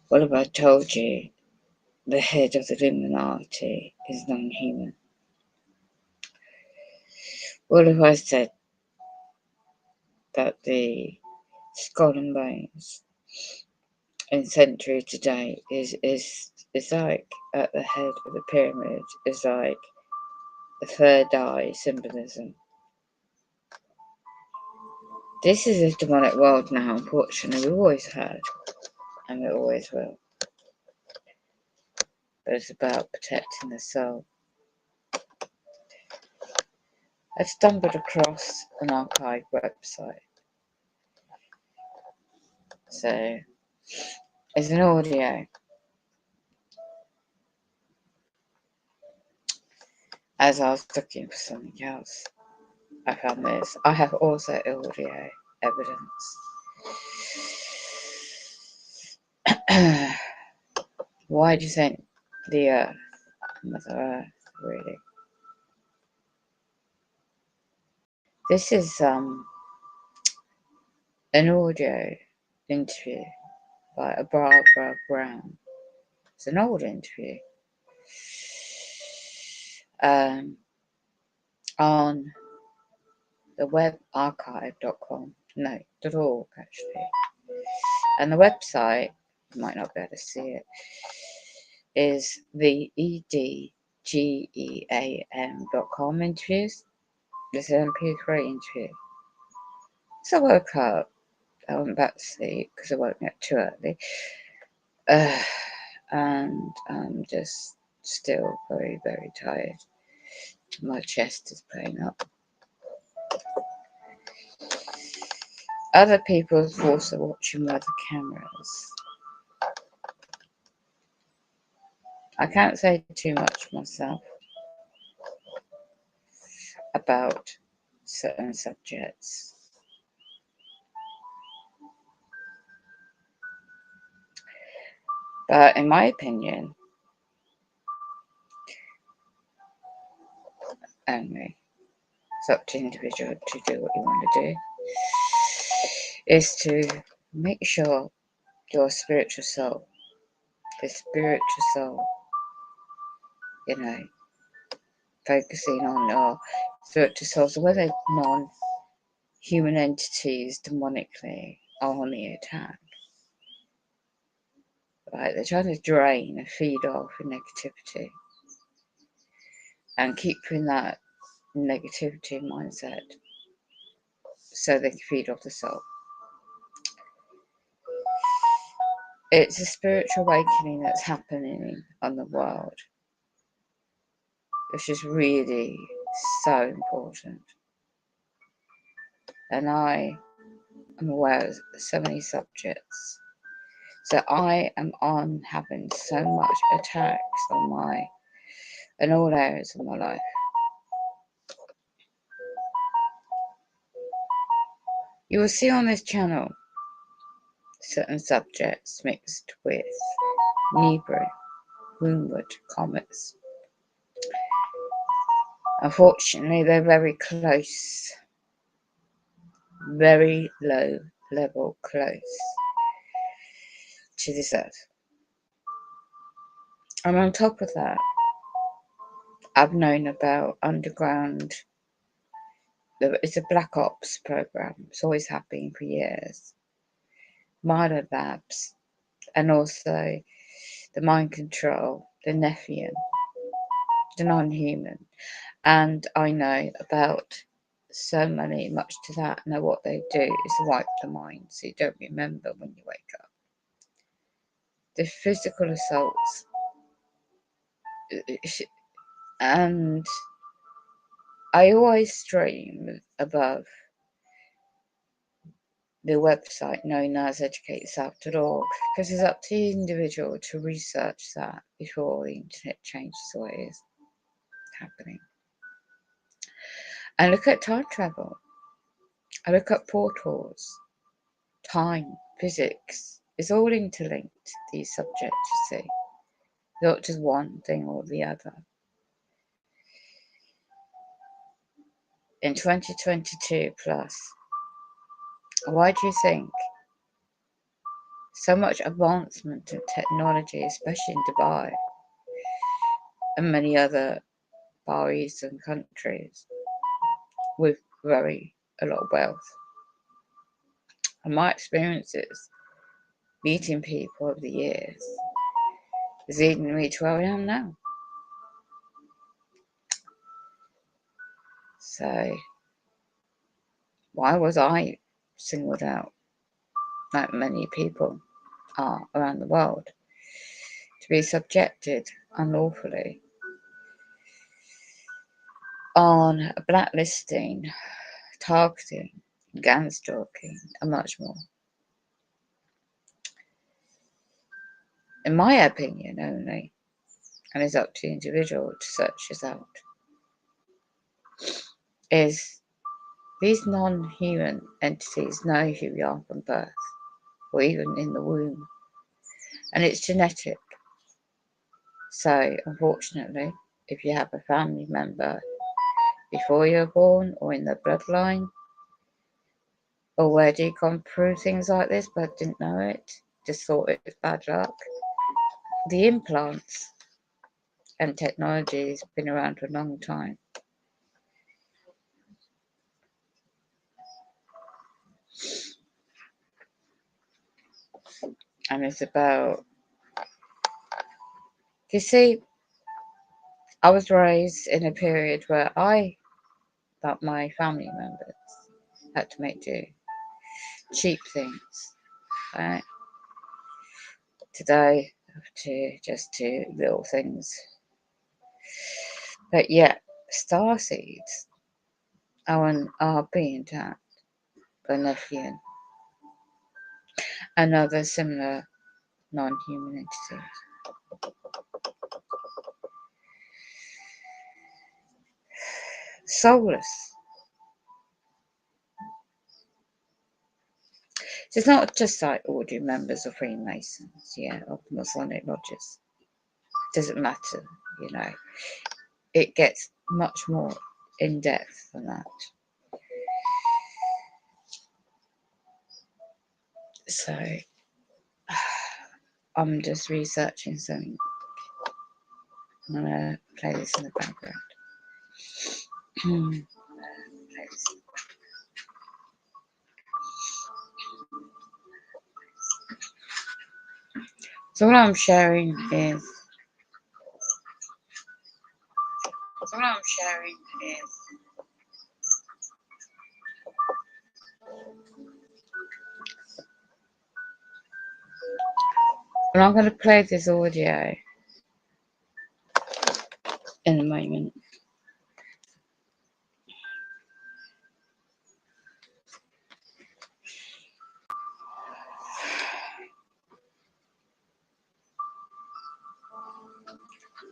What if I told you the head of the Illuminati is non-human? What if I said that the skull and bones in century today is like at the head of the pyramid, is like the third eye symbolism? This is a demonic world now, unfortunately. We've always had, and we always will. But it's about protecting the soul. I've stumbled across an archive website. So, it's an audio. As I was looking for something else, I found this. I have also audio evidence. Why do you think the Earth, Mother Earth, really? This is an audio interview by Barbara Brown. It's an old interview on the web archive.com. No, .org actually. And the website, you might not be able to see it, is the edgeam.com interviews. This is an MP3 interview. So I woke up. I went back to sleep because I woke up too early. And I'm just still very, very tired. My chest is playing up. Other people are also watching with other cameras. I can't say too much myself about certain subjects. But in my opinion, anyway, it's up to the individual to do what you want to do, is to make sure your spiritual soul, focusing on your spiritual soul. So whether non-human entities demonically are on the attack, right? They're trying to drain and feed off negativity and keep in that negativity mindset so they can feed off the soul. It's a spiritual awakening that's happening on the world, which is really so important. And I am aware of so many subjects. So I am on having so much attacks on in all areas of my life. You will see on this channel certain subjects mixed with Nebrew, Woundwood, comets. Unfortunately, they're very close, very low level close to this earth. And on top of that, I've known about underground. It's a black ops program. It's always happening for years. Milo labs, and also the mind control, the Nephian, the non-human. And I know about so much to that. Now what they do is wipe the mind so you don't remember when you wake up. the physical assaults, and I always stream above the website known as educateyourself.org, because it's up to the individual to research that before the internet changes the way it is happening. And look at time travel. I look at portals, time, physics. It's all interlinked, these subjects, you see. Not just one thing or the other. In 2022 plus, why do you think so much advancement in technology, especially in Dubai and many other Far Eastern countries with a lot of wealth? And my experiences meeting people over the years is leading me to where I am now. So why was I singled out, like many people are around the world, to be subjected unlawfully on blacklisting, targeting, gang stalking, and much more? In my opinion only, and it's up to the individual to search this out, is these non-human entities know who we are from birth, or even in the womb, and it's genetic. So unfortunately, if you have a family member before you're born or in the bloodline, already gone through things like this but didn't know it, just thought it was bad luck, the implants and technology has been around for a long time. And it's about, you see, I was raised in a period where like my family members, had to make do. Cheap things, right? Today, I have to just do little things. But yet, star seeds are being tapped by Nephian and other similar non-human entities. Soulless. So it's not just like ordinary members of Freemasons, of Masonic lodges. It doesn't matter, you know. It gets much more in depth than that. So I'm just researching something. I'm gonna play this in the background. So what I'm sharing is and I'm going to play this audio in a moment.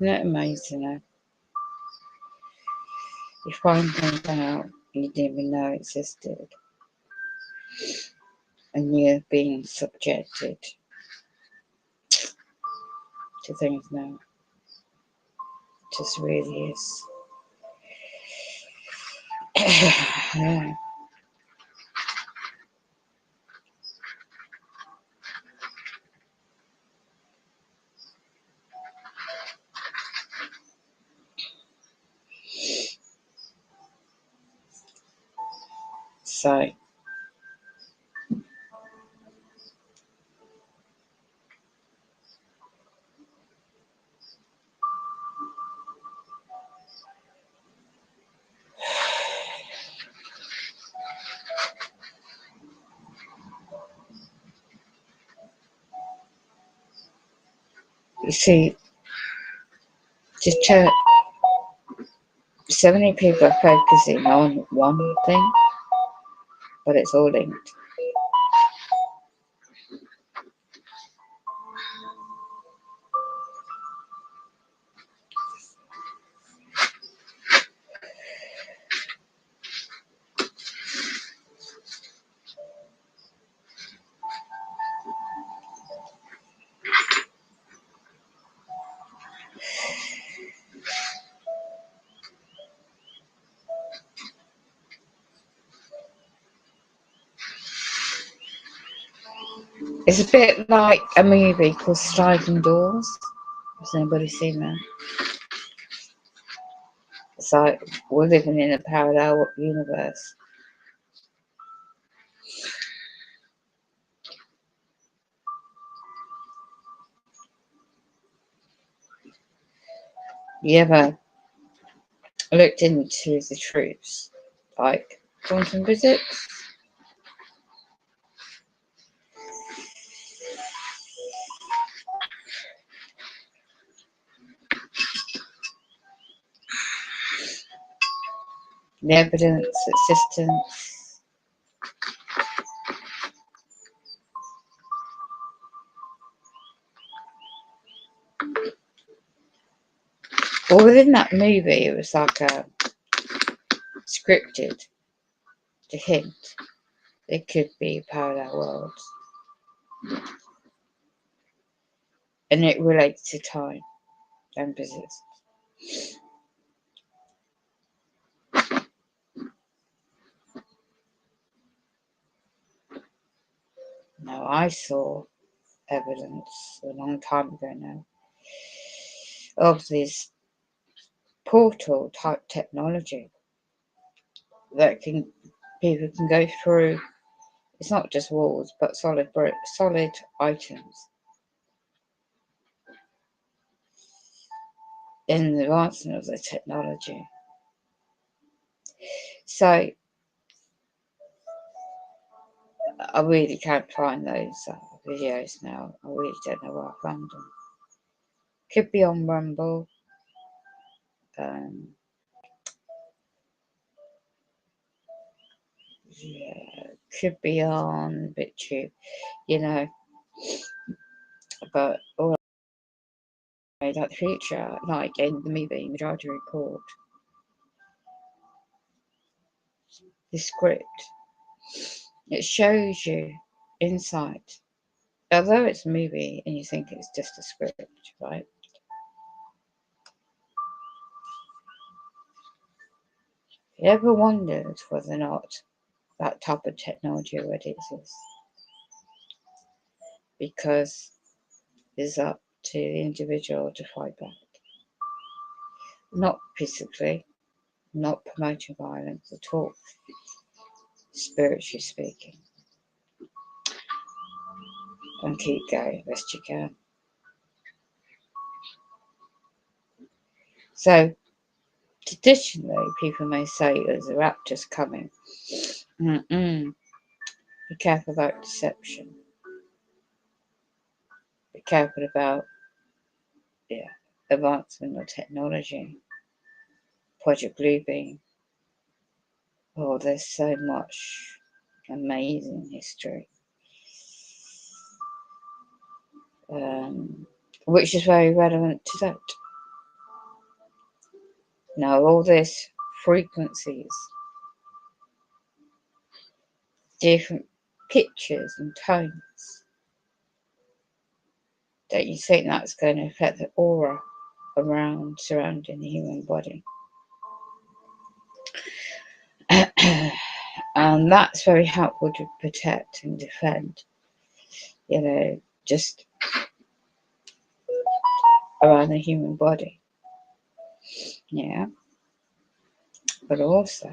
Isn't it amazing, though? You find things out you didn't even know existed, and you're being subjected to things now. It just really is. Yeah. So You see, so many people are focusing on one thing, but it's all linked. It's a bit like a movie called Sliding Doors. Has anybody seen that? It's like we're living in a parallel universe. You ever looked into the truths, like quantum physics? The evidence, existence. Well, within that movie, it was like scripted to hint it could be parallel worlds. And it relates to time and physics. Now, I saw evidence a long time ago now of this portal type technology that people can go through. It's not just walls, but solid items. In the advancement of the technology. So I really can't find those videos now. I really don't know where I found them. Could be on Rumble. Yeah, could be on BitTube, you know. But all like the future, like in the movie Majority Report, the script, it shows you insight. Although it's a movie and you think it's just a script, right? You ever wondered whether or not that type of technology already exists? Because it's up to the individual to fight back. Not physically, not promoting violence at all, spiritually speaking. And keep going best you can. So, traditionally, people may say there's a raptor's coming. Be careful about deception. Be careful about advancement of technology. Project Bluebeam. Oh, there's so much amazing history. Which is very relevant to that. Now, all these frequencies, different pitches and tones, don't you think that's going to affect the aura surrounding the human body? And that's very helpful to protect and defend, just around the human body. Yeah. But also,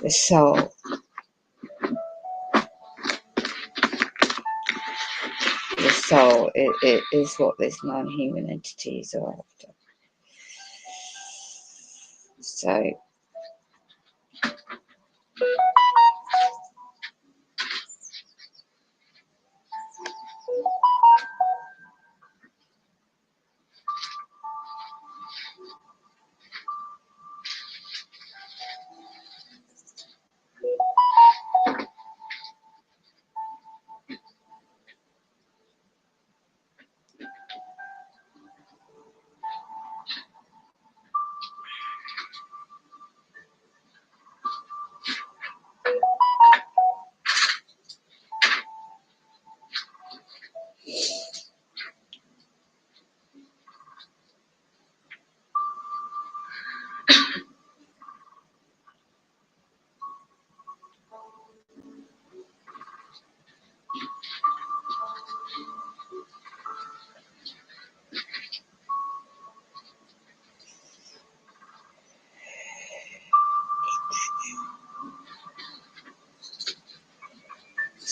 the soul. The soul it is what these non-human entities are after. So,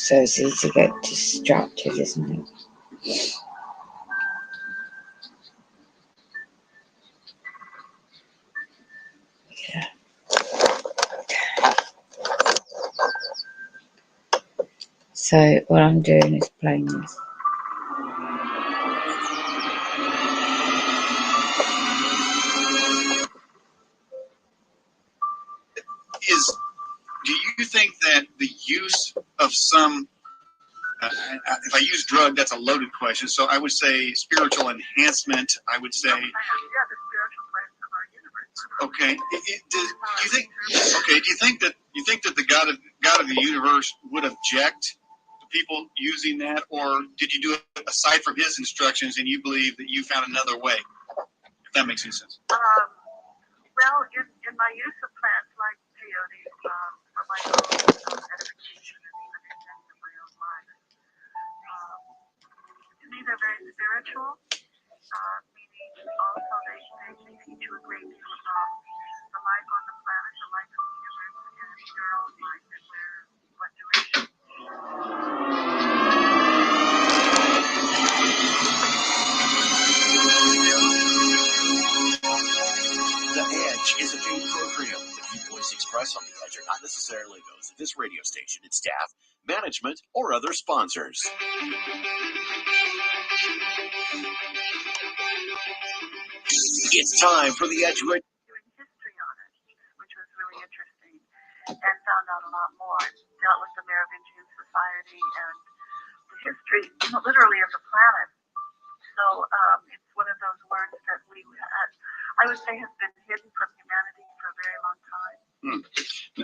So it's easy to get distracted, isn't it? Yeah. So what I'm doing is playing this. Do you think that the use of some, if I use drug, that's a loaded question, so I would say spiritual enhancement, I would say. Yeah, the spiritual place of our universe. Okay. Do you think that the God of the universe would object to people using that, or did you do it aside from his instructions and you believe that you found another way? If that makes any sense. Well, in my use of plants like peyote for my own edification and even in my own life, to me they're very spiritual, meaning also they can teach you a great deal about the life on the planet, the life of the universe, and your own life and what direction. The Edge is a paid program. The viewpoints expressed on The Edge are not necessarily those of this radio station, its staff, management, or other sponsors. It's time for The Edge. Doing history on it, which was really interesting, and found out a lot more. Dealt with the Merovingian society and the history, literally, of the planet. So it's one of those words that I would say, has been hidden from humanity for a very long time.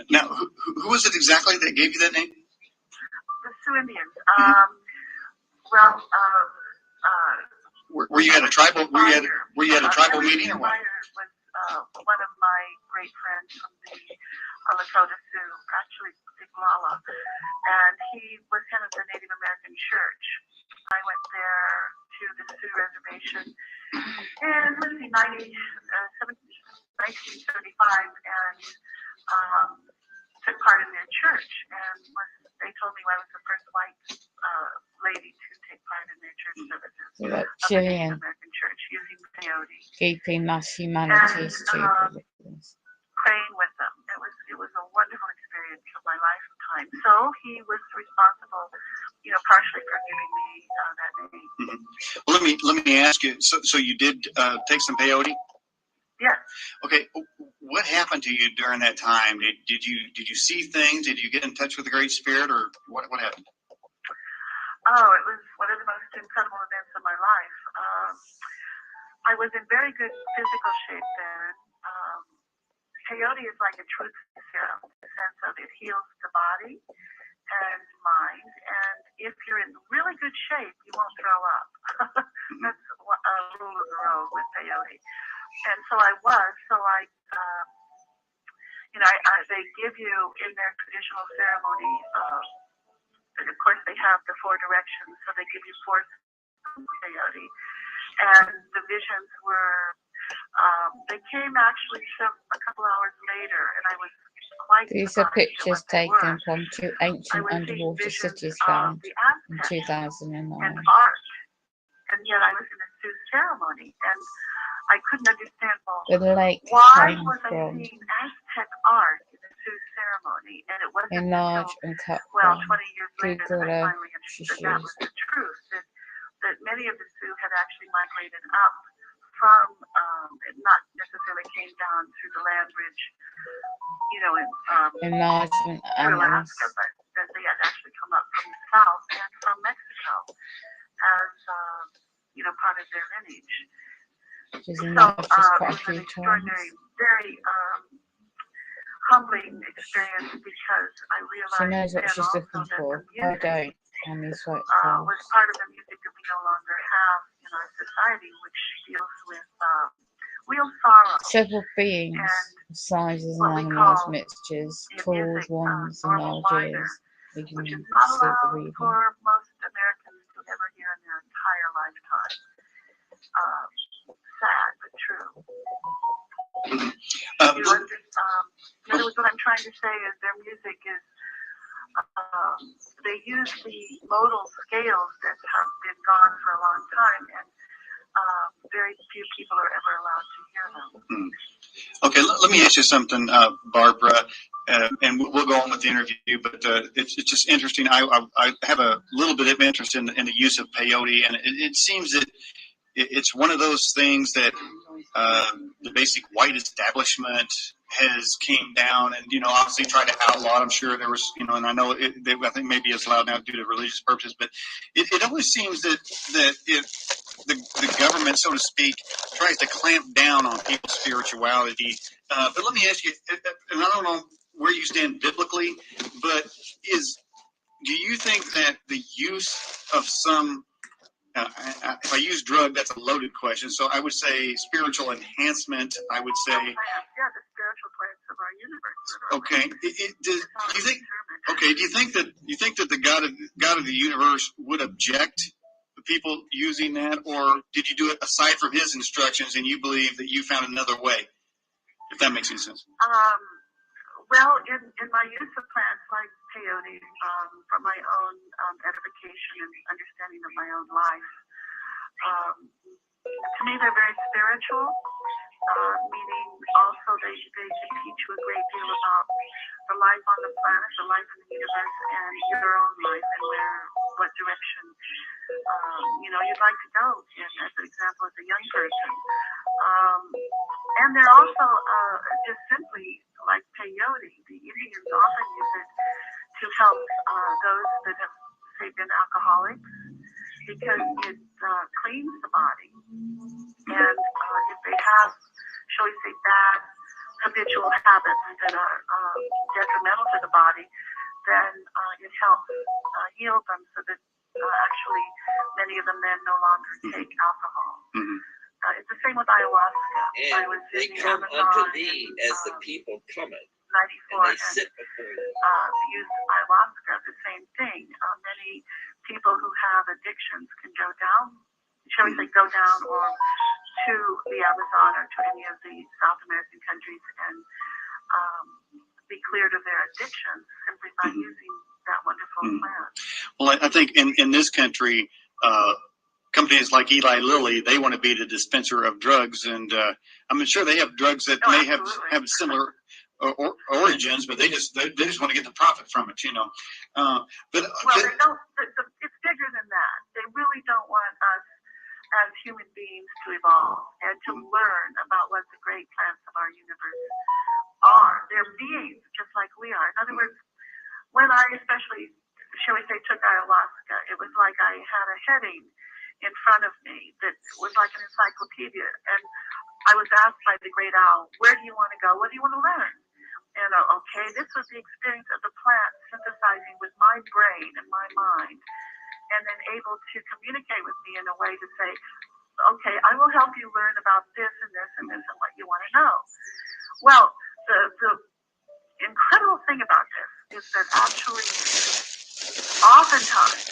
Now, who was it exactly that gave you that name? The Sioux Indians. Were you at a tribal? Were you at a tribal meeting or what? Was one of my great friends from the Lakota Sioux, actually Diglala, and he was head of the Native American Church. I went there to the Sioux Reservation in 1975 and took part in their church, and they told me I was the first white lady to take part in their church services. So that Chilean American church using peyote, keeping mass humanity stupid. Praying with them. It was a wonderful experience of my lifetime. So he was responsible, partially for giving me that name. Mm-hmm. Well, let me ask you. So you did take some peyote? Yes. Okay. What happened to you during that time? Did you see things? Did you get in touch with the Great Spirit, or what happened? Oh, it was one of the most incredible events of my life. I was in very good physical shape then. Peyote is like a truth serum in the sense of it heals the body and mind, and if you're in really good shape, you won't throw up. That's a rule of the road with peyote. And so I was. So they give you in their traditional ceremony. And of course, they have the 4 directions, so they give you 4 peyote, and the visions were. They came actually a couple hours later, and I was quite. These are pictures taken from 2 ancient underwater cities found in 2009. And art, and yet I was in a Sioux ceremony, and I couldn't understand why was I seeing Aztec art in the Sioux ceremony, and it wasn't enlarged and cut 20 years later that I finally understood that was the truth, that many of the Sioux had actually migrated up from, not necessarily came down through the land bridge, enlargement through Alaska, but that they had actually come up from the south and from Mexico as, part of their lineage. So it was an extraordinary, very humbling experience because I realized she knows what she's looking for. I don't. And these was part of the music that we no longer have in our society, which deals with real sorrow. Several beings, sizes and animals, mixtures, tools, wands and ideas. Which is not allowed for most Americans to ever hear in their entire lifetime. Sad, but true. In other words, what I'm trying to say is their music is they use the modal scales that have been gone for a long time, and very few people are ever allowed to hear them. Okay, let me ask you something, Barbara, and we'll go on with the interview, but it's just interesting. I have a little bit of interest in the use of peyote, and it seems that it's one of those things that the basic white establishment has came down and, obviously tried to outlaw it. I'm sure there was, and I know I think maybe it's allowed now due to religious purposes, but it always seems that if the government, so to speak, tries to clamp down on people's spirituality. But let me ask you, and I don't know where you stand biblically, but do you think that the use of some if I use drug, that's a loaded question. So I would say spiritual enhancement. I would say. Yeah, the spiritual plants of our universe. Okay. Do you think? Okay. Do you think that the God of the universe would object to people using that, or did you do it aside from His instructions, and you believe that you found another way? If that makes any sense. Well, in my use of plants like peyote, for my own edification and understanding of my own life, to me they're very spiritual, meaning also they teach you a great deal about the life on the planet, the life in the universe, and your own life, and what direction you'd like to go in, as an example, as a young person. And they're also just simply like peyote. The Indians often use it to help those that have, say, been alcoholics, because it cleans the body. And if they have, shall we say, bad habitual habits that are detrimental to the body, then it helps heal them, so that actually many of them then no longer take alcohol. It's the same with ayahuasca. And they come unto thee as the people cometh. 94, and they sit before you. Use ayahuasca, the same thing. Many people who have addictions can go down, shall we say, or to the Amazon or to any of the South American countries and be cleared of their addictions simply by using that wonderful plant. Well, I think in this country, companies like Eli Lilly, they want to be the dispenser of drugs, and I'm sure they have drugs that may have similar origins, but they just want to get the profit from it, But well, they don't. It's bigger than that. They really don't want us as human beings to evolve and to learn about what the great plants of our universe are. They're beings just like we are. In other words, when I especially, shall we say, took ayahuasca, it was like I had a heading in front of me that was like an encyclopedia. And I was asked by the great owl, where do you want to go? What do you want to learn? And okay, this was the experience of the plant synthesizing with my brain and my mind, and then able to communicate with me in a way to say, okay, I will help you learn about this and this and this and what you want to know. Well, the incredible thing about this is that actually, oftentimes,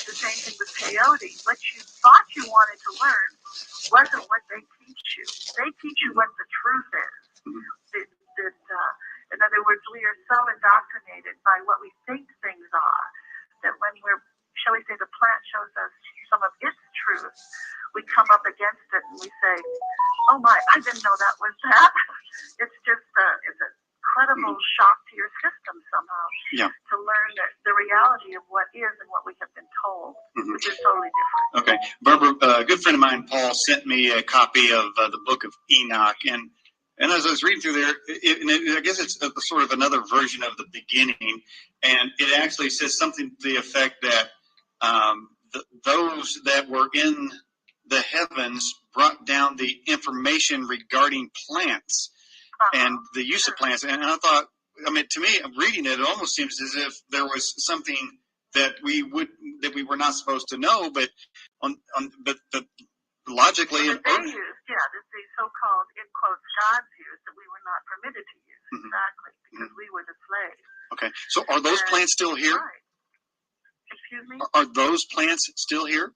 the same thing with peyote, what you thought you wanted to learn wasn't what they teach you. They teach you what the truth is. In other words, we are so indoctrinated by what we think things are that when we're, shall we say, the plant shows us some of its truth, we come up against it and we say, oh my, I didn't know that was that. It's just it's an incredible shock to your system somehow to learn that the reality of what is and what we have been told, which is totally different. Okay. Barbara, a good friend of mine, Paul, sent me a copy of the book of Enoch, and as I was reading through there, I guess it's a sort of another version of the beginning, and it actually says something to the effect that those that were in the heavens brought down the information regarding plants and the use of plants. And I thought, to me, reading it, it almost seems as if there was something that we were not supposed to know, but logically, that they used, the so-called, in quotes, gods used that we were not permitted to use, exactly, because we were the slaves. Okay, so are those plants still here? Right. Excuse me? Are those plants still here?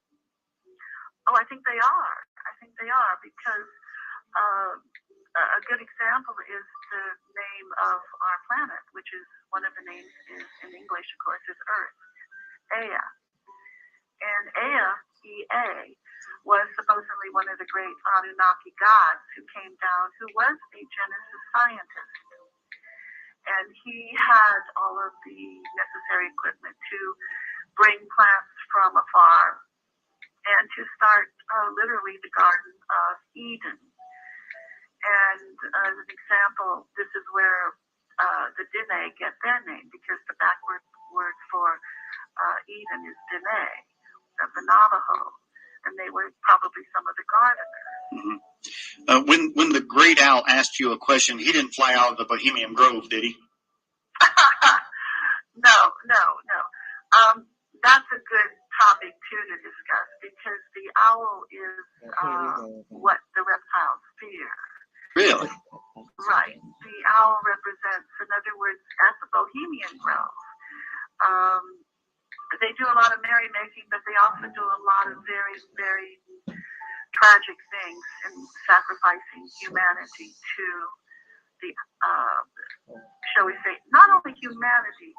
Oh, I think they are. Because a good example is the name of our planet, which is one of the names is in English, of course, is Earth, Ea. And Ea, E-A, was supposedly one of the great Anunnaki gods who came down, who was a Genesis scientist. And he had all of the necessary equipment to bring plants from afar and to start literally the Garden of Eden. And as an example, this is where the Dine get their name, because the backward word for Eden is Dine, of the Navajo, and they were probably some of the gardeners. Mm-hmm. When the great owl asked you a question, he didn't fly out of the Bohemian Grove, did he? No. That's a good topic too to discuss, because the owl is what the reptiles fear. Really? Right. The owl represents, in other words, at the Bohemian Grove, they do a lot of merrymaking, but they also do a lot of very, very tragic things in sacrificing humanity to the, shall we say, not only humanity,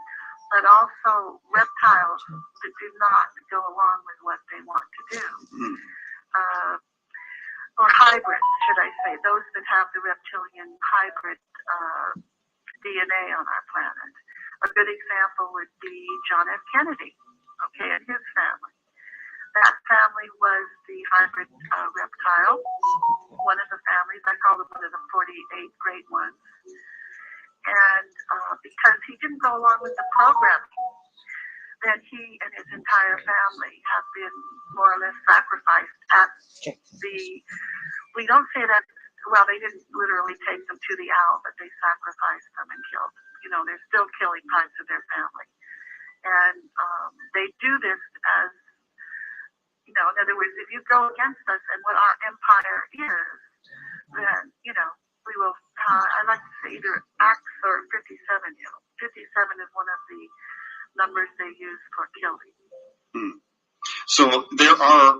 but also reptiles that do not go along with what they want to do. Or hybrids, should I say, those that have the reptilian hybrid DNA on our planet. A good example would be John F. Kennedy, and his family. That family was the hybrid reptile, one of the families. I call it one of the 48 great ones. And because he didn't go along with the programming, then he and his entire family have been more or less sacrificed at we don't say that, well, they didn't literally take them to the owl, but they sacrificed them and killed them. They're still killing parts of their family. And they do this as, in other words, if you go against us and what our empire is, then, we will, I like to say either Acts or 57, 57 is one of the numbers they use for killing. So there are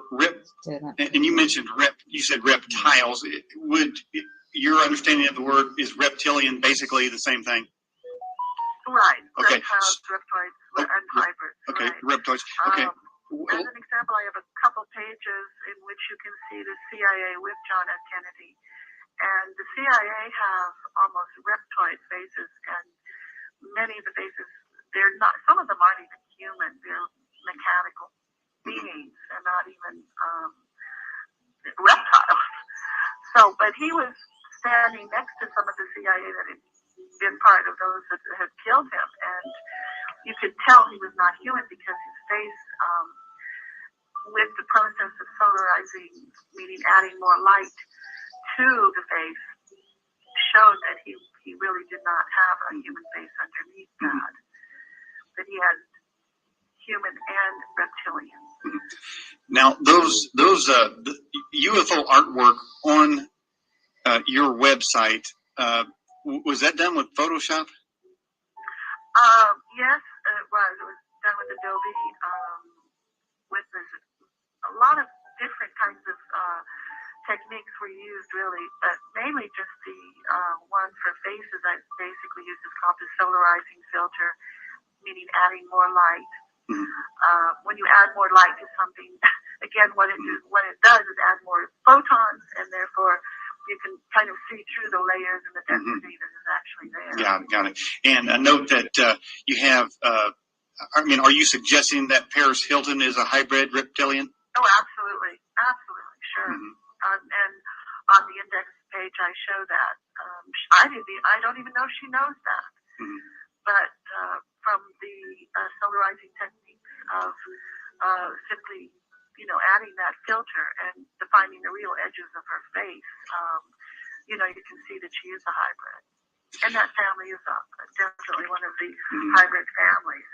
and you mentioned you said reptiles. Would your understanding of the word is reptilian basically the same thing? Right. Okay. Reptiles, reptoids, and hybrids. Okay. Right. Reptoids. Okay. As an example, I have a couple pages in which you can see the CIA with John F. Kennedy. And the CIA have almost reptoid faces, and many of the faces, they're not, some of them aren't even human, they're mechanical beings, and not even reptiles. So, but he was standing next to some of the CIA that had been part of those that had killed him, and you could tell he was not human because his face, with the process of solarizing, meaning adding more light to the face, showed that he really did not have a human face underneath that. That he had human and reptilian. Now, those the UFO artwork on your website, was that done with Photoshop? Yes, it was. It was done with Adobe. With a lot of different kinds of techniques were used, really, but mainly just the one for faces I basically used is called the solarizing filter, meaning adding more light. When you add more light to something, again, what it does is add more photons, and therefore you can kind of see through the layers and the density that is actually there. Yeah, got it. And note that you have, are you suggesting that Paris Hilton is a hybrid reptilian? Oh, absolutely, sure. And on the index page, I show that. I don't even know she knows that. But from the solarizing techniques of simply, adding that filter and defining the real edges of her face, you can see that she is a hybrid. And that family is definitely one of the hybrid families.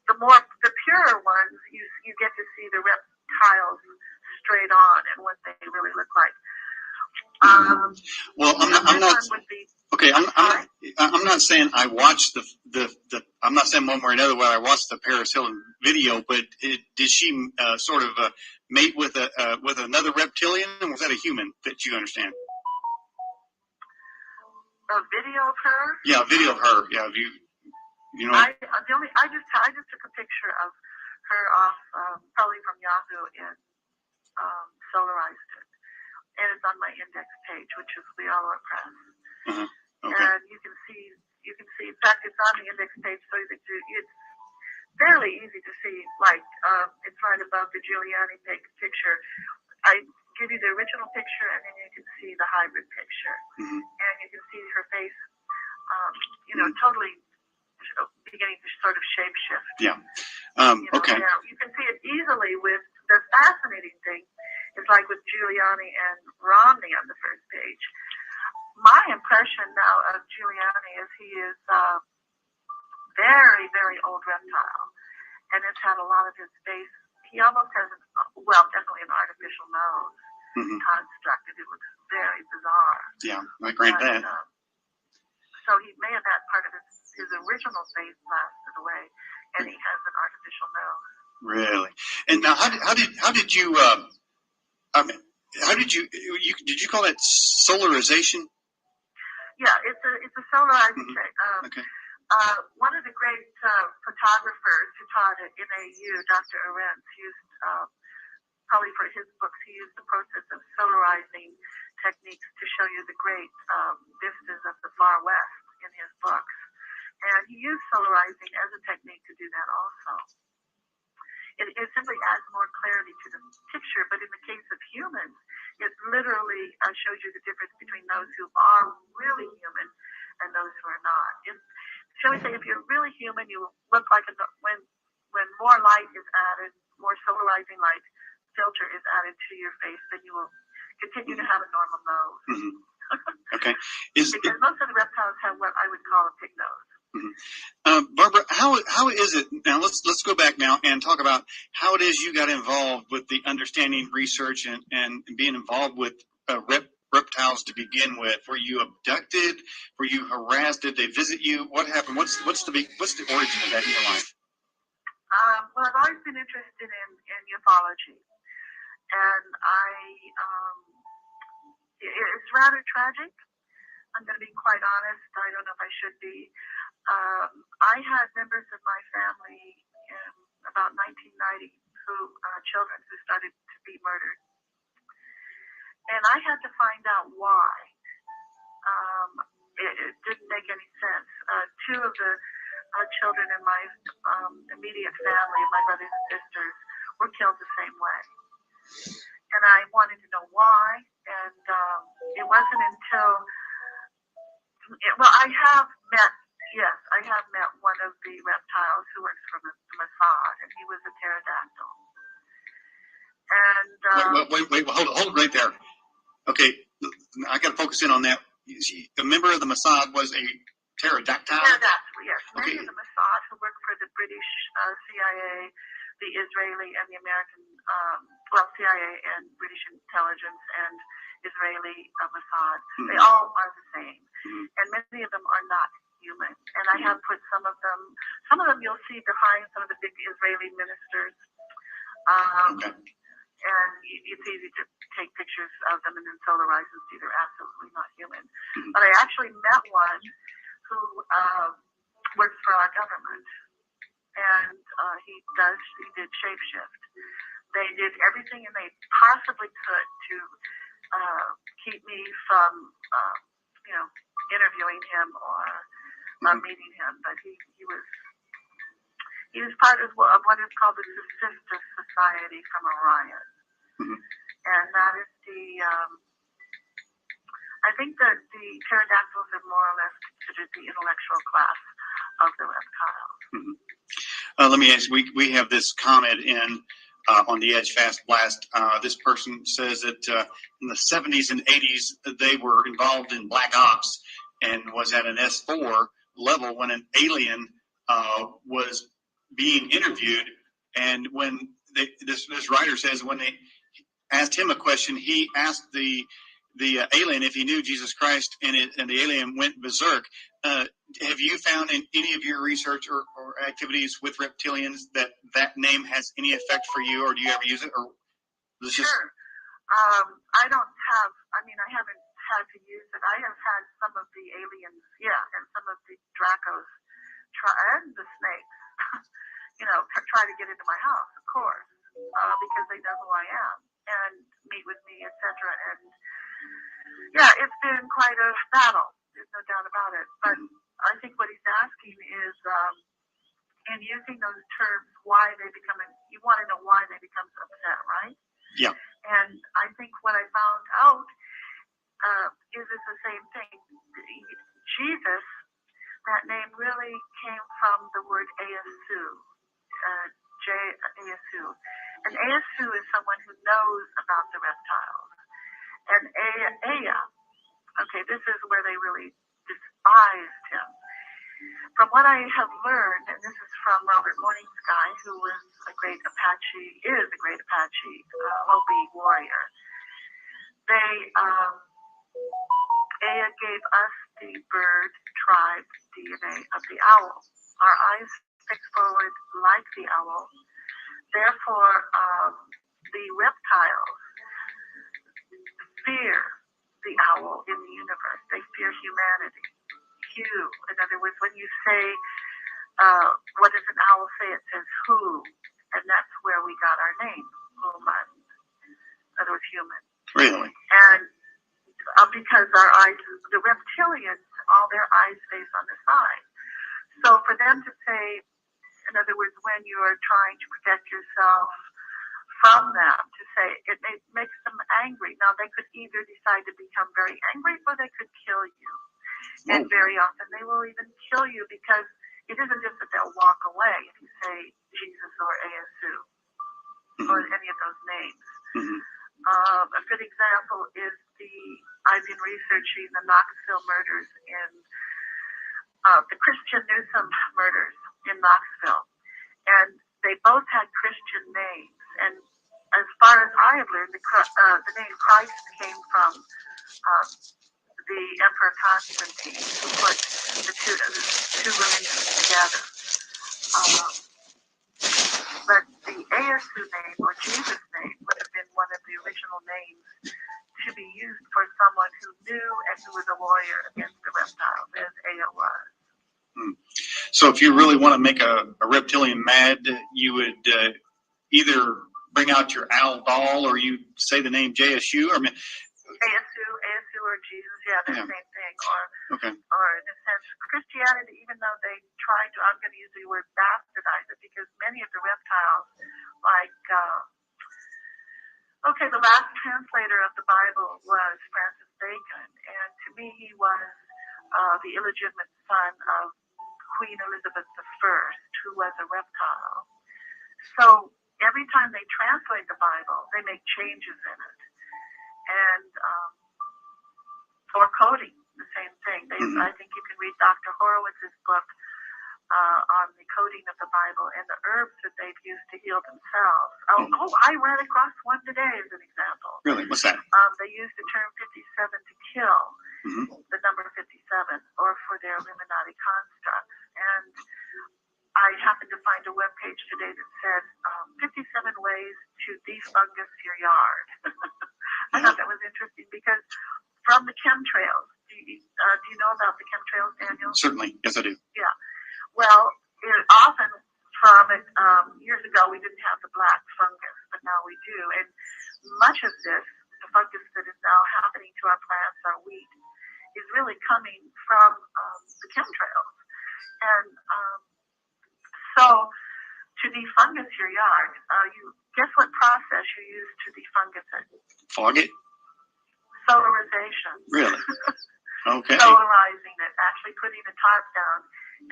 The purer ones, you get to see the reptiles straight on and what they really look like. Well, I'm not. Okay, I'm not saying I watched the. I'm not saying one way or another whether I watched the Paris Hilton video, but did she sort of mate with another reptilian, or was that a human that you understand? A video of her? Yeah, a video of her. Yeah, you know. I just took a picture of her off, probably from Yahoo, and solarized it. And it's on my index page, which is Leola Press. Okay. And you can see, in fact, it's on the index page, so that it's fairly easy to see, like, it's right above the Giuliani picture. I give you the original picture, and then you can see the hybrid picture. And you can see her face, totally beginning to sort of shapeshift. Yeah. Okay. You can see it easily with the fascinating thing is like with Giuliani and Romney on the first page. My impression now of Giuliani is he is very, very old reptile, and it's had a lot of his face. He almost has definitely an artificial nose constructed. It looks very bizarre. Yeah, I grant that. So he may have had part of his original face blasted away, and he has an artificial nose. Really? And now, how did you did you call that solarization? Yeah, it's a solarizing trick. Okay. One of the great photographers who taught at NAU, Dr. Arentz, used probably for his books, he used the process of solarizing techniques to show you the great vistas of the far west in his books. And he used solarizing as a technique to do that also. It simply adds more clarity to the picture, but in the case of humans, it literally shows you the difference between those who are really human and those who are not. Shall we say, if you're really human, you look like when more light is added, more solarizing light filter is added to your face, then you will continue to have a normal nose. Okay. Because most of the reptiles have what I would call a pig nose. Barbara, how is it now? Let's go back now and talk about how it is you got involved with the understanding research and being involved with reptiles to begin with. Were you abducted? Were you harassed? Did they visit you? What happened? What's the origin of that in your life? Well, I've always been interested in ufology, and it's rather tragic. I'm going to be quite honest. I don't know if I should be. I had members of my family in about 1990 children who started to be murdered. And I had to find out why. It didn't make any sense. Two of the children in my immediate family, my brothers and sisters, were killed the same way. And I wanted to know why. And it wasn't until, I have met one of the reptiles who works for the Mossad, and he was a pterodactyl. And wait, hold right there. Okay, I got to focus in on that. A member of the Mossad was a pterodactyl? Pterodactyl, yes. Okay. Many of the Mossad who work for the British CIA, the Israeli and the American, CIA and British intelligence and Israeli Mossad, they all are the same. And many of them are not human. And I have put some of them you'll see behind some of the big Israeli ministers. And it's easy to take pictures of them and then solarize and see they're absolutely not human. But I actually met one who works for our government, and he did shapeshift. They did everything and they possibly could to keep me from, interviewing him or meeting him. But he was part of what is called the Sisyphus Society from Orion. And that is I think that the pterodactyls are more or less considered the intellectual class of the reptiles. Let me ask, we have this comment in on the Edge Fast Blast. This person says that in the 70s and 80s, they were involved in black ops and was at an S4 level when an alien was being interviewed. And when this writer says when they asked him a question, he asked the alien if he knew Jesus Christ, and the alien went berserk. Have you found in any of your research or activities with reptilians that name has any effect for you, or do you ever use it? Or Sure. I haven't had to use it. I have had some of the aliens, and some of the Dracos and the snakes, try to get into my house, of course, because they know who I am and meet with me, etc. And it's been quite a battle. There's no doubt about it. But I think what he's asking is, in using those terms, why they become, you want to know why they become upset, right? Yeah. And I think what I found out is it's the same thing. Jesus, that name really came from the word Eyasu, Eyasu. And Eyasu is someone who knows about the reptiles. And Eya, this is where they really despised him. From what I have learned, and this is from Robert Morning Sky, who was is a great Apache Hopi warrior, Eya gave us the bird tribe DNA of the owl. Our eyes fix forward like the owl. Therefore, the reptiles fear the owl in the universe. They fear humanity. In other words, when you say, what does an owl say? It says who, and that's where we got our name, HAUMAN. In other words, human. Really? And because our eyes, the reptilians, all their eyes face on the side. So for them to say, in other words, when you are trying to protect yourself from them, to say, it makes them angry. Now, they could either decide to become very angry or they could kill you. And very often they will even kill you because it isn't just that they'll walk away if you say Jesus or Eyasu or any of those names. A good example is I've been researching the Knoxville murders in the Christian Newsom murders in Knoxville. And they both had Christian names. And as far as I have learned, the name Christ came from the Emperor Constantine, who put the two religions together. But the Eyasu name, or Jesus' name, would have been one of the original names to be used for someone who knew and who was a warrior against the reptiles, as Eya was. So if you really want to make a reptilian mad, you would either bring out your owl doll or you say the name JSU. I mean, Eyasu or Jesus, the same thing. Or in a sense, Christianity, even though they tried to, I'm going to use the word bastardize it, because many of the reptiles, like, the last translator of the Bible was Francis Bacon, and to me he was the illegitimate son of Queen Elizabeth I, who was a reptile. So every time they translate the Bible, they make changes in it. And or coding, the same thing. I think you can read Dr. Horowitz's book on the coding of the Bible and the herbs that they've used to heal themselves. I ran across one today as an example. Really? What's that? They used the term 57 to kill, the number 57, or for their Illuminati constructs. And I happened to find a webpage today that said 57 ways to defungus your yard. I thought that was interesting because from the chemtrails, do you know about the chemtrails, Daniel? Certainly. Yes, I do. Yeah. Well, often from it, years ago, we didn't have the black fungus, but now we do. And much of this, the fungus that is now happening to our plants, our wheat, is really coming from the chemtrails. And so to defungus your yard, guess what process you use to defungus it? Fog it? Solarization. Really? Okay. Solarizing it, actually putting the tarp down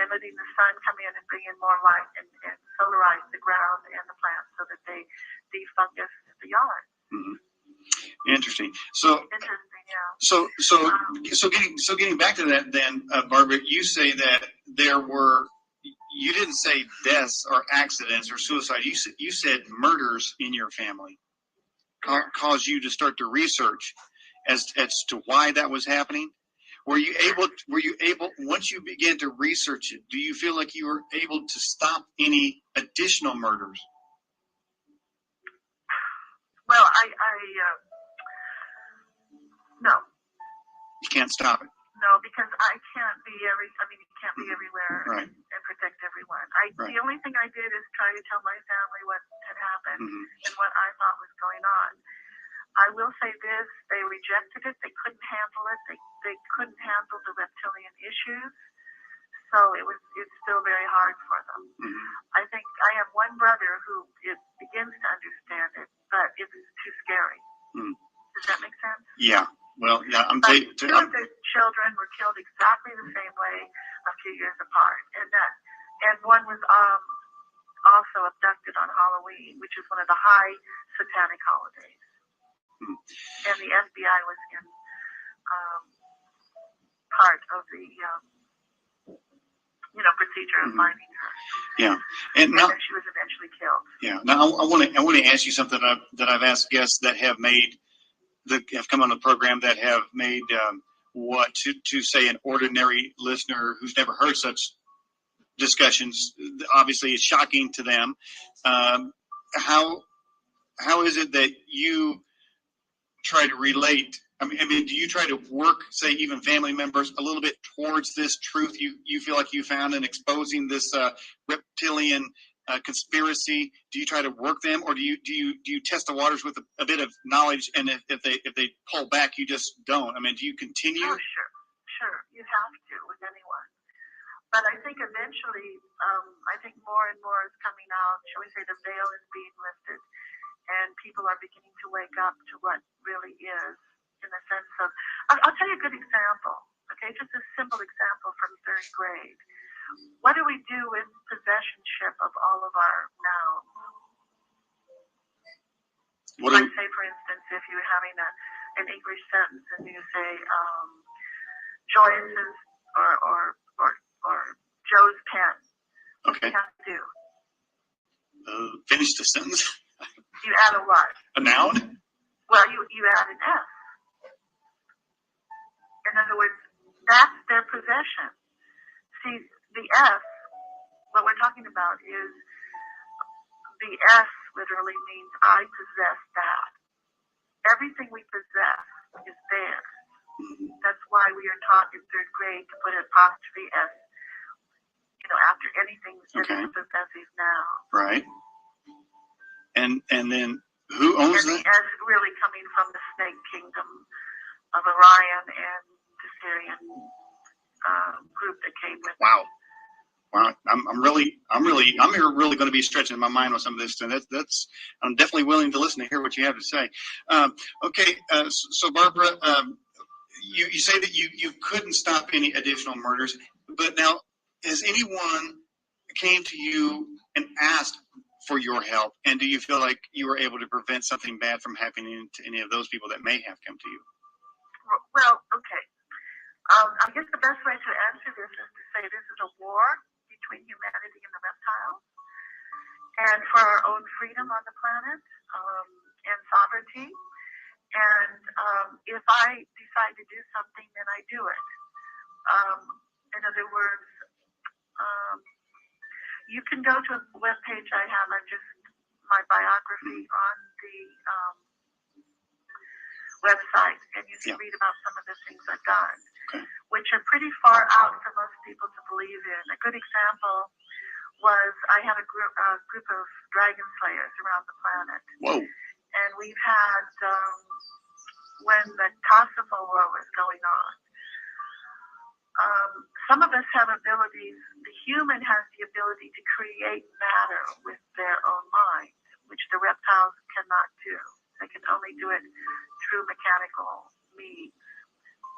and letting the sun come in and bring in more light and solarize the ground and the plants so that they defungus the yard. Interesting. So getting back to that then, Barbara, you say that you didn't say deaths or accidents or suicide. You said murders in your family caused you to start to research as to why that was happening. Were you able, once you began to research it, do you feel like you were able to stop any additional murders? Well, no. You can't stop it. No, because I can't be you can't be everywhere Right. and protect everyone. Right. The only thing I did is try to tell my family what had happened Mhm. and what I thought was going on. I will say this, they rejected it, they couldn't handle it, they couldn't handle the reptilian issues, so it's still very hard for them. Mhm. I think I have one brother who begins to understand it, but it's too scary. Mhm. Does that make sense? Yeah. Well, yeah, But two of the children were killed exactly the same way a few years apart, and one was also abducted on Halloween, which is one of the high satanic holidays. Mhm. And the FBI was in part of the procedure of Mhm. finding her. Yeah, and now then she was eventually killed. yeah. Now I want to ask you something that I've asked guests that have come on the program that have made what to say an ordinary listener who's never heard such discussions obviously is shocking to them. How is it that you try to relate? I mean, do you try to work, say, even family members, a little bit towards this truth you feel like you found in exposing this reptilian conspiracy? Do you try to work them, or do you test the waters with a bit of knowledge, and if they pull back, you just don't? I mean, do you continue? Oh, sure, you have to with anyone. But I think eventually, I think more and more is coming out. Shall we say the veil is being lifted, and people are beginning to wake up to what really is, in the sense of, I'll tell you a good example, okay? Just a simple example from 3rd grade. What do we do with possessionship of all of our nouns? Like, say, for instance, if you're having an English sentence and you say, Joyce's or Joe's pen. Okay. What do you have to do? Finish the sentence. You add a what? A noun? Well, you add an S. In other words, that's their possession. See, the S, what we're talking about is the S literally means I possess that. Everything we possess is theirs. That's why we are taught in 3rd grade to put an apostrophe S, after anything that is possessive now. Right. And then who owns that? And the S really coming from the snake kingdom of Orion and the Syrian group that came with. Wow. I'm really going to be stretching my mind on some of this, and I'm definitely willing to listen to hear what you have to say. Okay, so Barbara, you say that you couldn't stop any additional murders, but now has anyone came to you and asked for your help, and do you feel like you were able to prevent something bad from happening to any of those people that may have come to you? Well, okay. I guess the best way to answer this is to say this is a war between humanity and the reptiles, and for our own freedom on the planet and sovereignty. And if I decide to do something, then I do it. In other words, you can go to a webpage I have. My biography on the website, and you can read about some of the things I've done, which are pretty far out for most people to believe in. A good example was I have a group of dragon slayers around the planet. Whoa. And we've had, when the Kosovo War was going on, some of us have abilities. The human has the ability to create matter with their own mind, which the reptiles cannot do. They can only do it through mechanical means.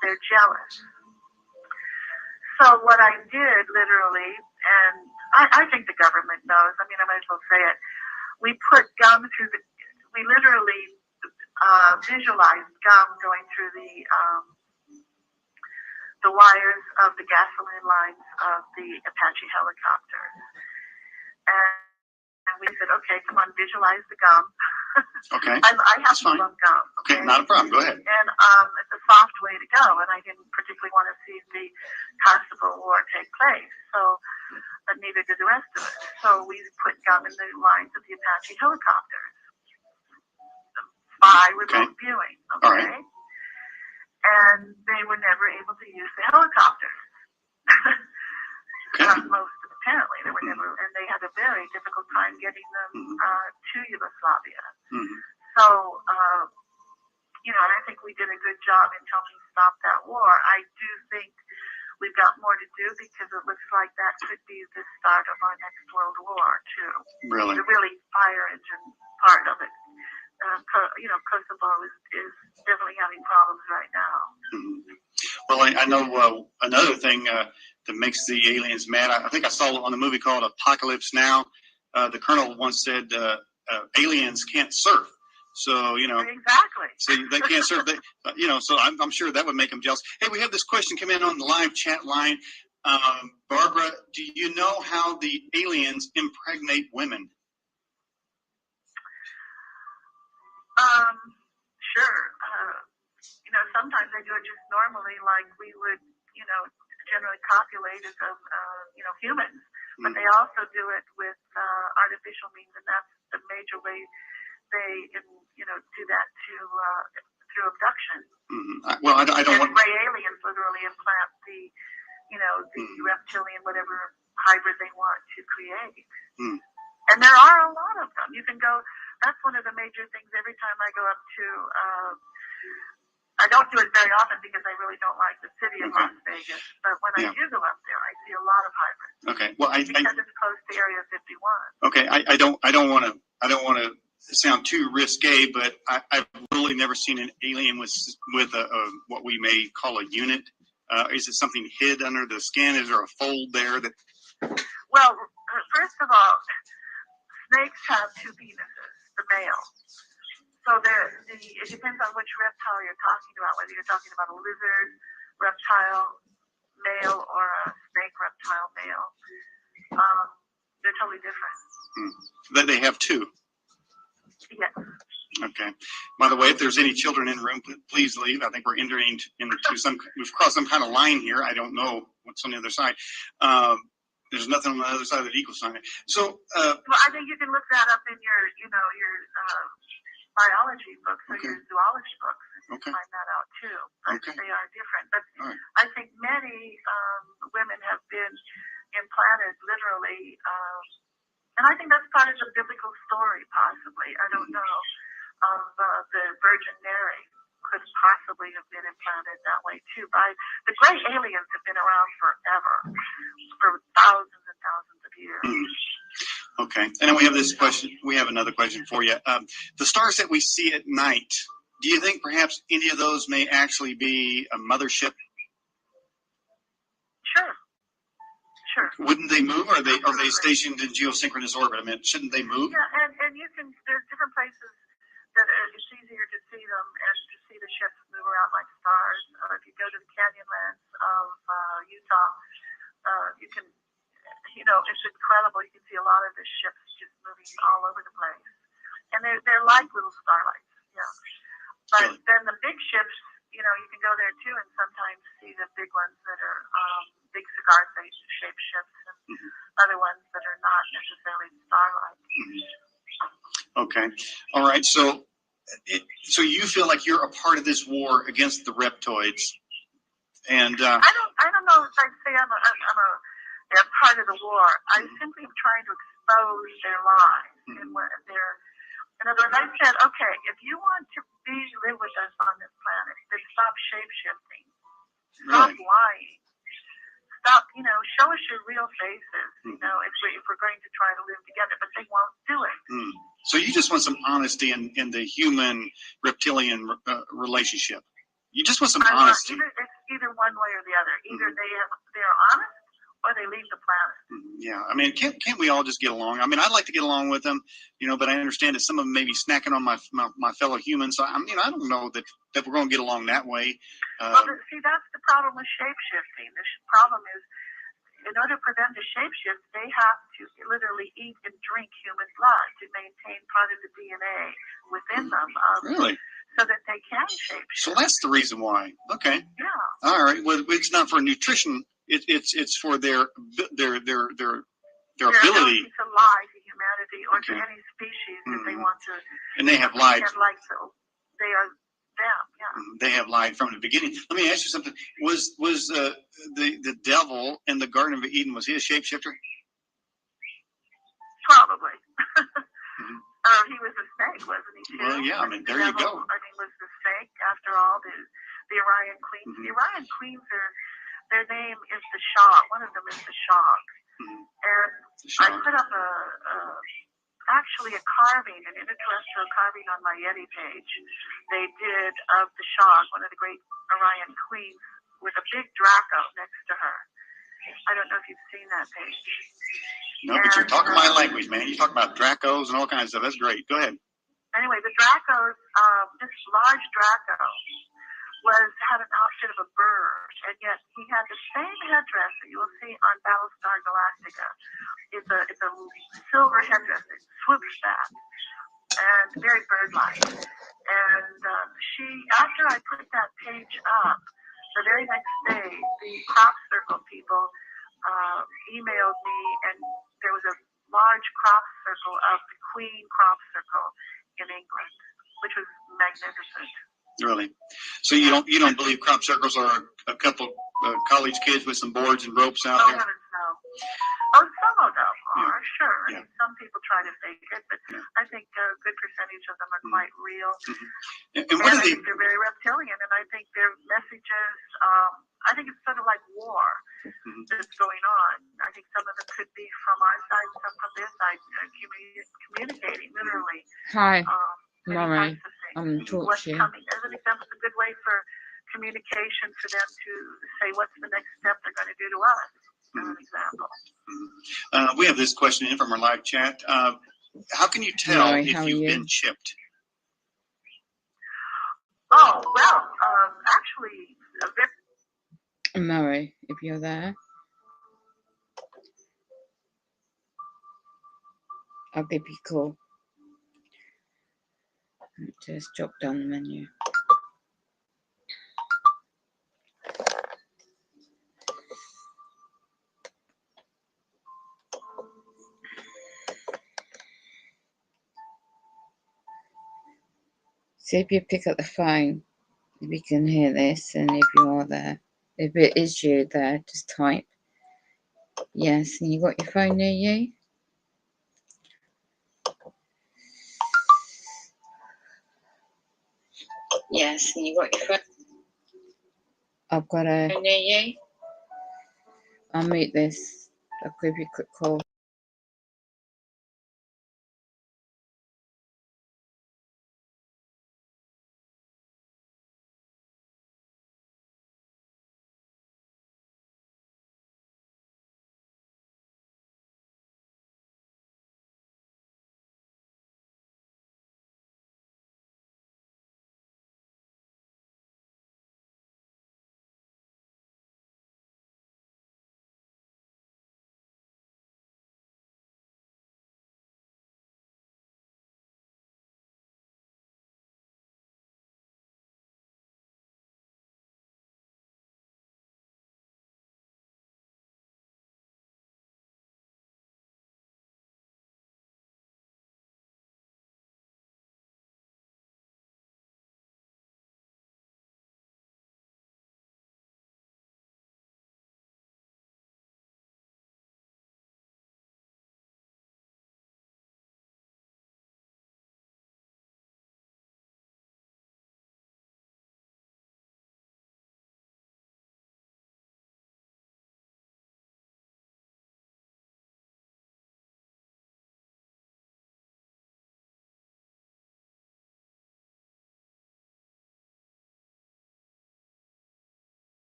They're jealous. So what I did literally, and I think the government knows, I might as well say it, we put gum through we literally visualized gum going through the wires of the gasoline lines of the Apache helicopter. And we said, okay, come on, visualize the gum. Okay. I have to love gum. Okay, not a problem. Go ahead. And it's a soft way to go, and I didn't particularly want to see the Kosovo War take place, but neither did the rest of it. So we put gum in the lines of the Apache helicopters by remote viewing. Okay. All right. and they were never able to use the helicopters. Apparently, they were never, and they had a very difficult time getting them to Yugoslavia. So, you know, and I think we did a good job in helping stop that war. I do think we've got more to do because it looks like that could be the start of our next World War, too. Really? The really fire engine part of it. You know, Kosovo is definitely having problems right now. Well, I know another thing that makes the aliens mad. I think I saw on a movie called Apocalypse Now. The colonel once said aliens can't surf. So, you know, exactly. So they can't surf. They, you know, so I'm sure that would make them jealous. Hey, we have this question come in on the live chat line. Barbara, do you know how the aliens impregnate women? Sure. You know, sometimes they do it just normally, like we would, you know, generally copulate as you know, humans. But they also do it with artificial means, and that's the major way they, you know, do that through abduction. Well, I don't want. Gray aliens literally implant the, you know, the reptilian whatever hybrid they want to create. And there are a lot of them. You can go. That's one of the major things. Every time I go up to, I don't do it very often because I really don't like the city of Las Vegas. But when I do go up there, I see a lot of hybrids. Okay. Well, because it's close to Area 51. Okay. I don't want to sound too risque, but I've really never seen an alien with a what we may call a unit. Is it something hid under the skin? Is there a fold there that? Well, first of all, snakes have two penises, the male. So it depends on which reptile you're talking about, whether you're talking about a lizard reptile male or a snake reptile male. They're totally different. That they have two. Yes. Okay. By the way, if there's any children in the room, please leave. I think we're entering into we've crossed some kind of line here. I don't know what's on the other side. There's nothing on the other side of the equal sign. So. Well, I think you can look that up in your, you know, your biology books or your zoology books. And find that out too. They are different. But I think many women have been implanted literally. And I think that's part of the biblical story, possibly. I don't know. Of the Virgin Mary could possibly have been implanted that way too. The gray aliens have been around forever, for thousands and thousands of years. Okay, and then we have this question. We have another question for you. The stars that we see at night, do you think perhaps any of those may actually be a mothership? Sure. Wouldn't they move? Or are they stationed in geosynchronous orbit? I mean, shouldn't they move? Yeah, and you can. There's different places that it's easier to see them and to see the ships move around like stars. If you go to the Canyonlands of Utah, you can. You know, it's incredible. You can see a lot of the ships just moving all over the place, and they're like little starlights. Yeah, but then the big ships, you know, you can go there too, and sometimes see the big ones that are big cigar-shaped ships, and other ones that are not necessarily starlights. Okay, all right. So you feel like you're a part of this war against the reptoids, and I don't know if I'd say I'm a part of the war. I simply am trying to expose their lies and what they're. In other words, I said, okay, if you want to live with us on this planet, then stop shape-shifting. Stop lying. Stop, you know, show us your real faces, you know, if we're going to try to live together, but they won't do it. So you just want some honesty in the human-reptilian relationship. You just want some honesty. It's either one way or the other. Either they are honest, or they leave the planet. Yeah, I mean, can't we all just get along? I mean, I'd like to get along with them, you know, but I understand that some of them may be snacking on my fellow humans. So I mean, I don't know that we're going to get along that way. Well, see, that's the problem with shape-shifting. The problem is, in order for them to shape-shift, they have to literally eat and drink human blood to maintain part of the DNA within them. Really? So that they can shape-shift. So that's the reason why. Okay. Yeah. All right. Well, it's not for nutrition. It's for their ability to lie to humanity or to any species that they want to. And they have lied. Like so, they are them. Yeah. they have lied from the beginning. Let me ask you something. Was the devil in the Garden of Eden, was he a shapeshifter? Probably. He was a snake, wasn't he? Too? Well, yeah. I mean, there you go. I mean, was the snake after all the Orion Queens? The Orion Queens are, their name is the Shock. One of them is the Shock. And I put up actually a carving, an interterrestrial carving on my Yeti page. They did of the Shock, one of the great Orion Queens, with a big Draco next to her. I don't know if you've seen that page. No, but you're talking my language, man. You talk about Dracos and all kinds of stuff. That's great. Go ahead. Anyway, the Dracos, this large Draco had an outfit of a bird, and yet he had the same headdress that you will see on Battlestar Galactica. It's a silver headdress that swoops back, and very bird-like. And after I put that page up, the very next day, the crop circle people emailed me, and there was a large crop circle of the Queen crop circle in England, which was magnificent. Really? So you don't believe crop circles are a couple college kids with some boards and ropes out there? Heavens, no. Oh, some of them are, sure. Yeah. I mean, some people try to fake it, but I think a good percentage of them are quite real. And what I think they're very reptilian, and I think their messages, I think it's sort of like war that's going on. I think some of them could be from our side, some from their side, communicating, literally. Hi, Many Murray. types of things. I'm talking What's to you. coming? As an example, it's a good way for communication for them to say what's the next step they're going to do to us, as an example. We have this question in from our live chat. How can you tell Murray, if how are you've you? been chipped? Oh, well, actually, Murray, if you're there. I'll give you a call. Just drop down the menu. See if you pick up the phone, if you can hear this, and if you are there. If it is you there, just type yes, and you got your phone near you. Yes, and you got your phone. I've got a phone near you. I'll mute this. I'll give you a quick call.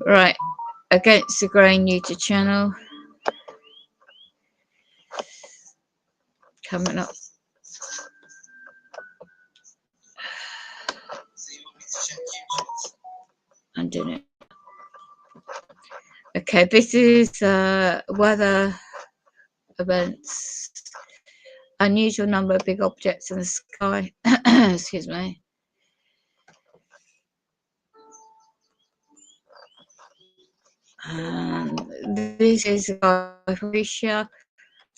Right, against the grain YouTube channel coming up. I'm doing it. Okay, this is weather events. Unusual number of big objects in the sky. Excuse me. And this is Russia.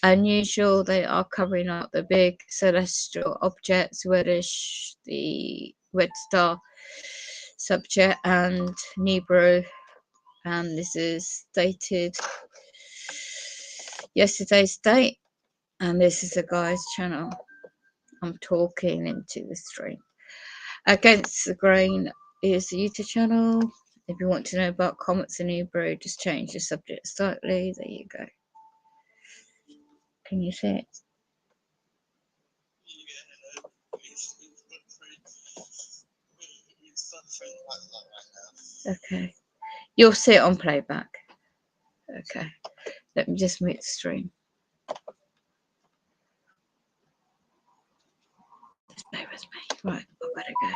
Unusual, they are covering up the big celestial objects, reddish, the red star subject, and Nibiru. And this is dated yesterday's date. And this is a guy's channel. I'm talking into the stream. Against the Grain is the YouTube channel. If you want to know about comets in Hebrew, just change the subject slightly. There you go. Can you see it? Okay. You'll see it on playback. Okay. Let me just mute the stream. Just bear with me. Right, I've got to go.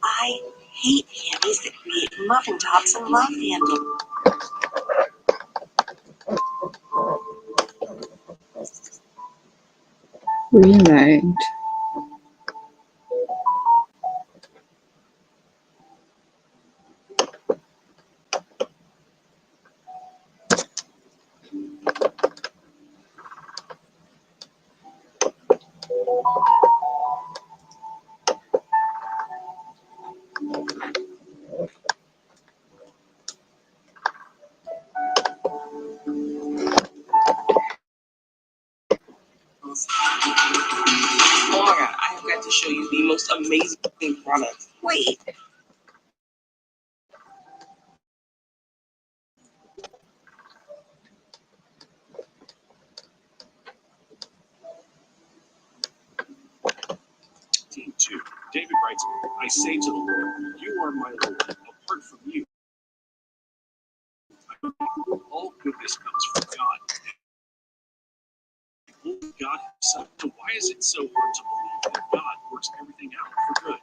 I hate candies that create muffin tops and love handles. Reload. Oh my god, I have got to show you the most amazing product. Wait. Team 2. David writes, I say to the Lord, you are my Lord. Apart from you, all goodness comes from God. Only God himself. So why is it so hard to believe that God works everything out for good?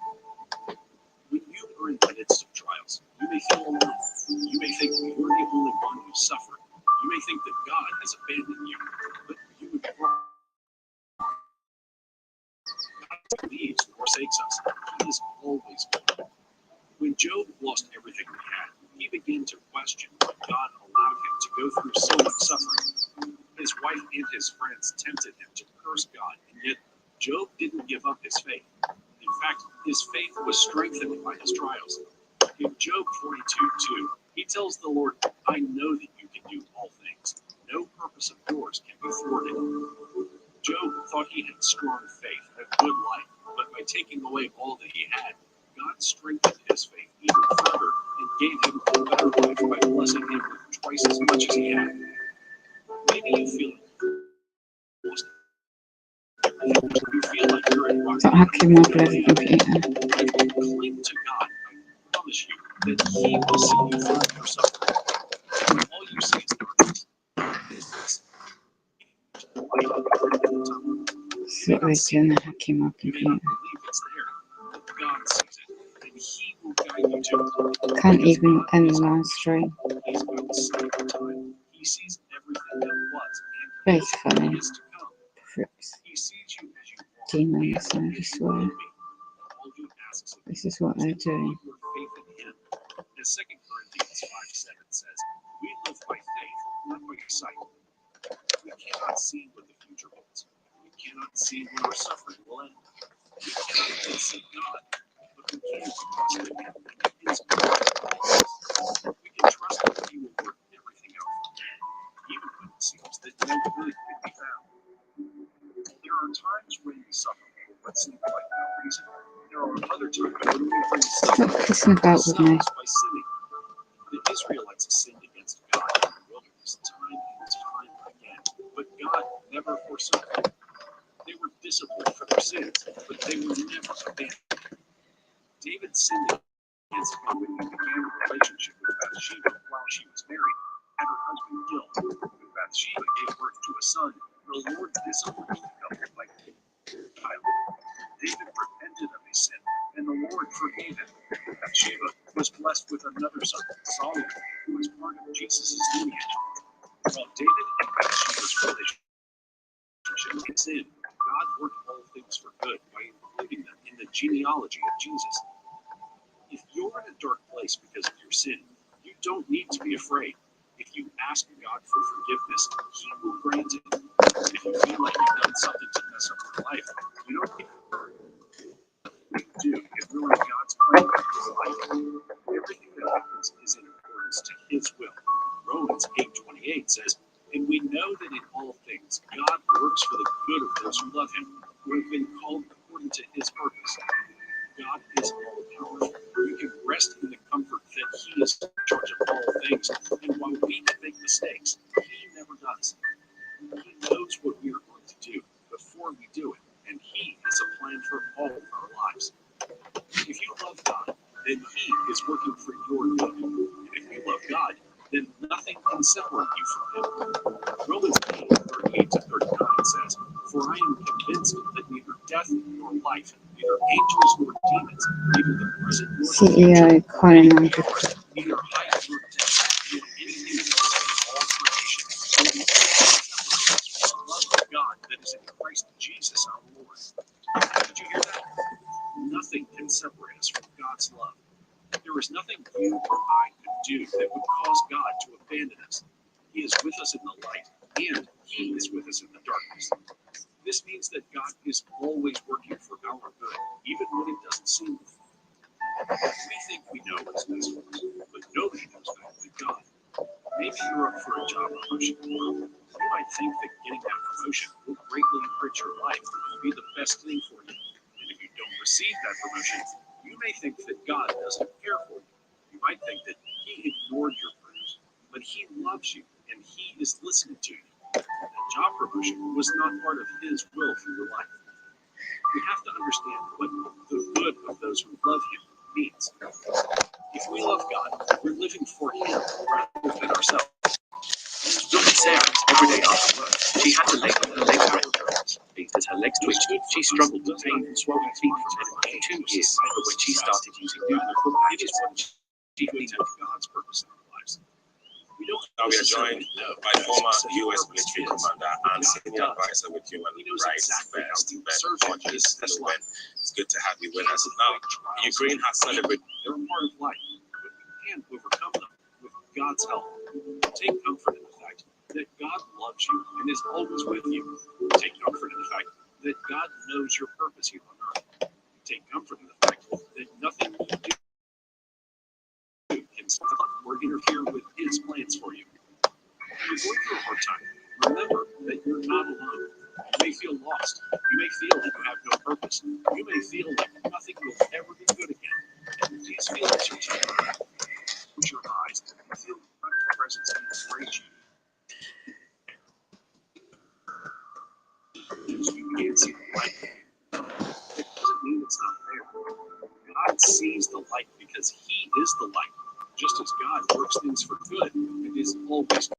When you are in the midst of trials, you may feel alone. You may think you're the only one who suffered. You may think that God has abandoned you, but you would be wrong. God leaves nor forsakes us. He is always good. When Job lost everything he had, he began to question why God allowed him to go through so much suffering. His wife and his friends tempted him to curse God, and yet Job didn't give up his faith. In fact, his faith was strengthened by his trials. In Job 42:2, he tells the Lord, I know that you can do all things. No purpose of yours can be thwarted. Job thought he had strong faith, a good life, but by taking away all that he had, God strengthened his faith even further and gave him a better life by blessing him with twice as much as he had. Maybe you feel lost. You feel like you're in rock bottom. Hacking my bloody computer. Cling to God. I promise you that He will see you through your suffering. All you see is darkness. This So I can hacking my You may not computer. believe it's there, but God sees it, and He will guide you to it. Can't even end the live stream. He's got the same time. He sees everything that was and It's funny. is to come. Frips. He sees you as you are. Demons, I just swear. All he asks of This you is what they're to doing. put your faith in him. As 2 Corinthians 5:7 says, we live by faith, not by sight. We cannot see what the future holds. We cannot see when our suffering will end. We cannot even see God, but we can trust in him. His word. We can trust that he will work everything out, even when it seems that no good can be found. There are times when we suffer for what seems like no reason. There are other times when we bring Stop suffering kissing about with me. by sinning. The Israelites sinned against God in the wilderness time and time again, but God never forsook them. They were disciplined for their sins, but they were never abandoned. David sinned against God when he began a relationship with Bathsheba while she was married, had her husband killed. When Bathsheba gave birth to a son, the Lord disciplined the couple like a child. David repented of his sin, and the Lord forgave him. Bathsheba was blessed with another son, Solomon, who was part of Jesus' lineage. While David and Bathsheba's relationship in sin, God worked all things for good by including them in the genealogy of Jesus. If you're in a dark place because of your sin, you don't need to be afraid. If you ask God for forgiveness, he will grant it. If you feel like you've done something to mess up your life, you don't need to do is ruin God's plan for your life. Everything that happens is in accordance to his will. Romans 8:28 says, and we know that in all things God works for the good of those who love him, who have been called according to his purpose. God is all powerful. You can rest in the comfort that he is in charge of all things, and while we can make mistakes, he never does. He knows what we are going to do before we do it, and he has a plan for all of our lives. If you love God, then he is working for your good. And if you love God, then nothing can separate you from him. Romans 8:38-39 says, for I am convinced that neither death nor life, neither angels nor demons, neither the present nor the CEO future, Colin neither Andrew. powers, neither height nor depth, nor anything else in all creation will be able to separate us from the love of God that is in Christ Jesus our Lord. Did you hear that? Nothing can separate us from God's love. There is nothing you or I could do that would cause God to abandon us. He is with us in the light, and he is with us in the darkness. This means that God is always working for our good, even when it doesn't seem to. We think we know what's best for us, but nobody knows better than God. Maybe you're up for a job promotion. You might think that getting that promotion will greatly enrich your life and be the best thing for you. And if you don't receive that promotion, you may think that God doesn't care for you. You might think that he ignored your prayers, but he loves you and he is listening to you. That job promotion was not part of his will for your life. We have to understand what the good of those who love him means. If we love God, we're living for him rather than ourselves. Look at Sarah's every day after work. She had to lay with her leg break as her legs twitched. She struggled with pain and swollen feet for 2 years, but when she started using nutritional packages, she took God's purpose in our lives. Now we are joined by former U.S. military commander and senior advisor with human rights first, Ben Hodges. Hello, Ben. It's good to have you with us. Now, Ukraine has celebrated. They're a part of life, but we can overcome them with God's help. Take comfort in the fact that God loves you and is always with you. Take comfort in the fact that God knows your purpose here on earth. Take comfort in the fact that nothing you do can stop or interfere with his plans for you. When you're going through a hard time, remember that you're not alone. You may feel lost. You may feel like you have no purpose. You may feel like nothing will ever be good again. And these feelings are temporary. Close your eyes and feel God's presence embrace you. You can't see the light. It doesn't mean it's not there. God sees the light because he is the light. Just as God works things for good and is always